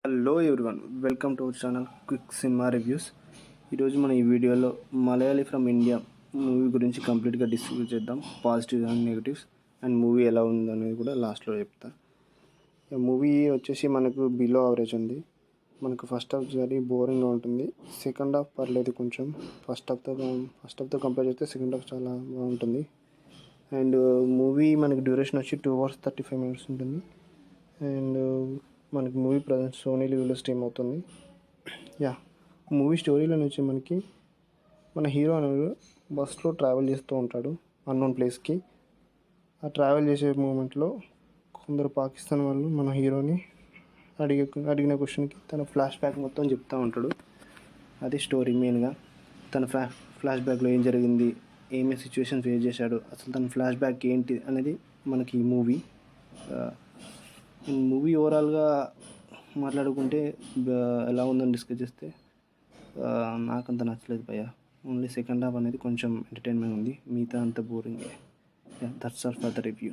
Hello everyone, welcome to our channel quick cinema reviews. ఈరోజు మనం ఈ వీడియోలో మలయాళీ ఫ్రమ్ ఇండియా మూవీ గురించి కంప్లీట్గా డిస్కస్ చేద్దాం. Positives and negatives and movie ఎలా ఉందనేది కూడా లాస్ట్లో చెప్తా. మూవీ వచ్చేసి మనకు బిలో యావరేజ్ ఉంది. మనకు ఫస్ట్ హాఫ్ వెరీ బోరింగ్గా ఉంటుంది. సెకండ్ హాఫ్ పర్లేదు కొంచెం. ఫస్ట్ హాఫ్తో కంపేర్ చేస్తే సెకండ్ హాఫ్ చాలా బాగుంటుంది. అండ్ మూవీ మనకి డ్యూరేషన్ వచ్చి 2 hours 35 minutes ఉంటుంది. అండ్ మనకి మూవీ ప్రజెంట్ సోనీ లీవ్లో స్ట్రీమ్ అవుతుంది. మూవీ స్టోరీలో నుంచి మనకి మన హీరో అనేది బస్లో ట్రావెల్ చేస్తూ ఉంటాడు అన్నోన్ ప్లేస్కి. ఆ ట్రావెల్ చేసే మూమెంట్లో కొందరు పాకిస్తాన్ వాళ్ళు మన హీరోని అడిగిన క్వశ్చన్కి తన ఫ్లాష్ బ్యాక్ మొత్తం చెప్తూ ఉంటాడు. అది స్టోరీ మెయిన్గా. తన ఫ్లాష్ బ్యాక్లో ఏం జరిగింది, ఏమేమి సిచ్యువేషన్ ఫేస్ చేశాడు, అసలు తన ఫ్లాష్ బ్యాక్ ఏంటి అనేది మనకి ఈ మూవీ. మూవీ ఓవరాల్గా మాట్లాడుకుంటే ఎలా ఉందని డిస్కస్ చేస్తే నాకంత నచ్చలేదు భయ్య. ఓన్లీ సెకండ్ హాఫ్ అనేది కొంచెం ఎంటర్టైన్మెంట్ ఉంది, మిగతా అంత boring. That's all for the review.